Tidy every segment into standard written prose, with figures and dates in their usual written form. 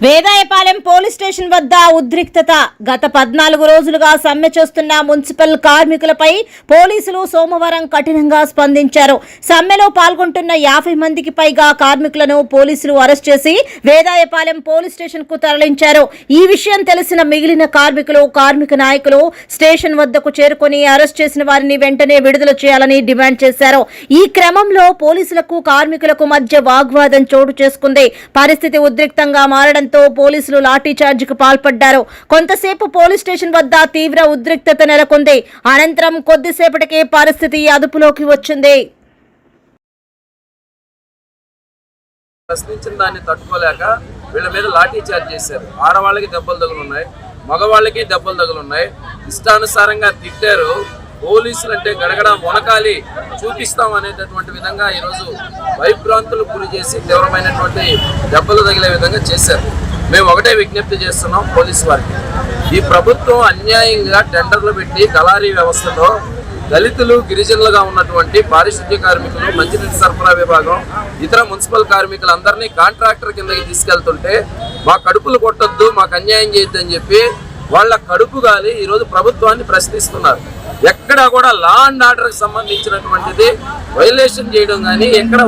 Vedayapalem police station వద్ద ఉద్రిక్తత. గత 14 రోజులుగా సమ్మె చేస్తున్న మున్సిపల్ కార్మికులపై పోలీసులు సోమవారం కఠినంగా స్పందించారు. సమ్మెలో పాల్గొంటున్న 50 మందికి పైగా కార్మికులను పోలీసులు అరెస్ట్ చేసి వేదాయపాలెం పోలీస్ స్టేషన్ కు తరలించారు. ఈ విషయం తెలిసిన మిగిలిన కార్మిక నాయకులు స్టేషన్ వద్దకు చేరుకుని అరెస్ట్ చేసిన వారిని వెంటనే విడుదల చేయాలని డిమాండ్ చేశారు. ఈ క్రమంలో పోలీసులకు కార్మికులకు మధ్య వాగ్వాదం చోటు చేసుకుంది. పరిస్థితి ఉద్రిక్తంగా మారడంతో పోలీసులు లాఠీ చార్జికి పాల్పడ్డారు. కొంతసేపు పోలీస్ స్టేషన్ వద్ద తీవ్ర ఉద్రిక్తత నెలకొంది. అనంతరం కొద్దిసేపటికే పరిస్థితి అదుపులోకి వచ్చింది. ప్రశ్నించిన దాన్ని తట్టుకోలేక వీళ్ళ మీద లాఠీ చార్జ్ చేశారు. ఆడవాళ్ళకి దెబ్బలు తగులున్నాయి, మగవాళ్ళకి దెబ్బలు తగులున్నాయి. ఇష్టానుసారంగా తిట్టారు. పోలీసులు అంటే గడగడ మొనకాలి చూపిస్తాం అనేటటువంటి విధంగా ఈరోజు భయభ్రాంతులు గురి చేసి తీవ్రమైనటువంటి దెబ్బలు తగిలే విధంగా చేశారు. మేము ఒకటే విజ్ఞప్తి చేస్తున్నాం పోలీసు వారికి, ఈ ప్రభుత్వం అన్యాయంగా టెండర్లు పెట్టి దళారీ వ్యవస్థలో దళితులు గిరిజనులుగా ఉన్నటువంటి పారిశుద్ధ్య కార్మికులు, మంచినీటి సరఫరా విభాగం, ఇతర మున్సిపల్ కార్మికులందరినీ కాంట్రాక్టర్ కిందకి తీసుకెళ్తుంటే మా కడుపులు కొట్టొద్దు, మాకు అన్యాయం చేయొద్దు అని చెప్పి వాళ్ళ కడుపు గాలి ఈరోజు ప్రభుత్వాన్ని ప్రశ్నిస్తున్నారు. ఎక్కడ కూడా లా అండ్ ఆర్డర్కి సంబంధించినటువంటిది వైలేషన్ చేయడం కానీ ఎక్కడ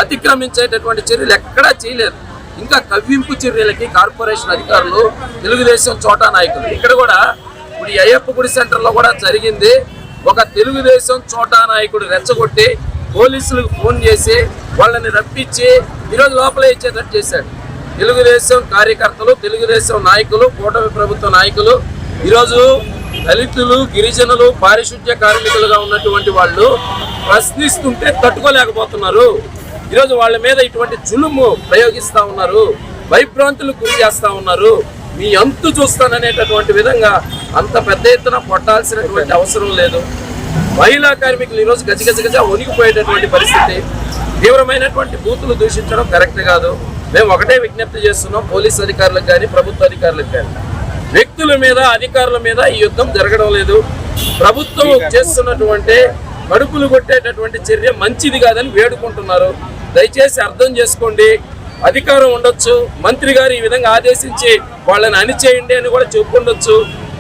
అతిక్రమించేటటువంటి చర్యలు ఎక్కడా చేయలేదు. ఇంకా కవ్వింపు చర్యలకి కార్పొరేషన్ అధికారులు, తెలుగుదేశం చోటా నాయకులు, ఇక్కడ కూడా ఇప్పుడు ఈ అయ్యప్ప గుడి సెంటర్లో కూడా జరిగింది. ఒక తెలుగుదేశం చోటా నాయకుడు రెచ్చగొట్టి పోలీసులకు ఫోన్ చేసి వాళ్ళని రప్పించి ఈరోజు లోపల ఇచ్చేటట్టు చేశాడు. తెలుగుదేశం కార్యకర్తలు, తెలుగుదేశం నాయకులు, కూటమి ప్రభుత్వ నాయకులు ఈరోజు దళితులు, గిరిజనులు, పారిశుద్ధ్య కార్మికులుగా ఉన్నటువంటి వాళ్ళు ప్రశ్నిస్తుంటే తట్టుకోలేకపోతున్నారు. ఈరోజు వాళ్ళ మీద ఇటువంటి జులుము ప్రయోగిస్తూ ఉన్నారు, భయభ్రాంతులు గురి చేస్తూ ఉన్నారు. మీ అంతు చూస్తాననేటటువంటి విధంగా అంత పెద్ద ఎత్తున కొట్టాల్సినటువంటి అవసరం లేదు. మహిళా కార్మికులు ఈరోజు గజగజ వణిగిపోయేటటువంటి పరిస్థితి. తీవ్రమైనటువంటి బూతులు దూషించడం కరెక్ట్ కాదు. మేము ఒకటే విజ్ఞప్తి చేస్తున్నాం పోలీస్ అధికారులకు కానీ ప్రభుత్వ అధికారులకు కానీ, వ్యక్తుల మీద, అధికారుల మీద ఈ యుద్ధం జరగడం లేదు. ప్రభుత్వం చేస్తున్నటువంటి కడుపులు కొట్టేటటువంటి చర్య మంచిది కాదని వేడుకుంటున్నారు. దయచేసి అర్థం చేసుకోండి. అధికారం ఉండొచ్చు, మంత్రి గారు ఈ విధంగా ఆదేశించి వాళ్ళని అణిచేయండి అని కూడా చెప్పుకుండొచ్చు.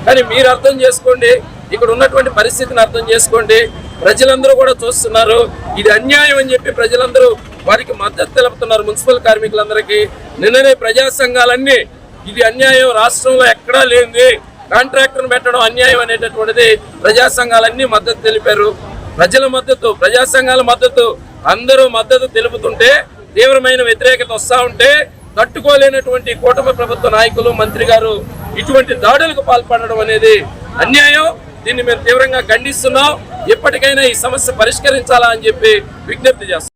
కానీ మీరు అర్థం చేసుకోండి, ఇక్కడ ఉన్నటువంటి పరిస్థితిని అర్థం చేసుకోండి. ప్రజలందరూ కూడా చూస్తున్నారు. ఇది అన్యాయం అని చెప్పి ప్రజలందరూ వారికి మద్దతు తెలుపుతున్నారు. మున్సిపల్ కార్మికులందరికీ నిన్ననే ప్రజా సంఘాలన్నీ ఇది అన్యాయం, రాష్ట్రంలో ఎక్కడా లేనిది కాంట్రాక్టర్ను పెట్టడం అన్యాయం అనేటటువంటిది ప్రజా సంఘాలన్నీ మద్దతు తెలిపారు. ప్రజల మద్దతు, ప్రజా సంఘాల మద్దతు, అందరూ మద్దతు తెలుపుతుంటే తీవ్రమైన వ్యతిరేకత వస్తూ ఉంటే తట్టుకోలేనటువంటి కూటమి ప్రభుత్వ నాయకులు, మంత్రి గారు ఇటువంటి దాడులకు పాల్పడడం అనేది అన్యాయం. దీన్ని మేము తీవ్రంగా ఖండిస్తున్నాం. ఎప్పటికైనా ఈ సమస్య పరిష్కరించాలా అని చెప్పి విజ్ఞప్తి చేస్తున్నాం.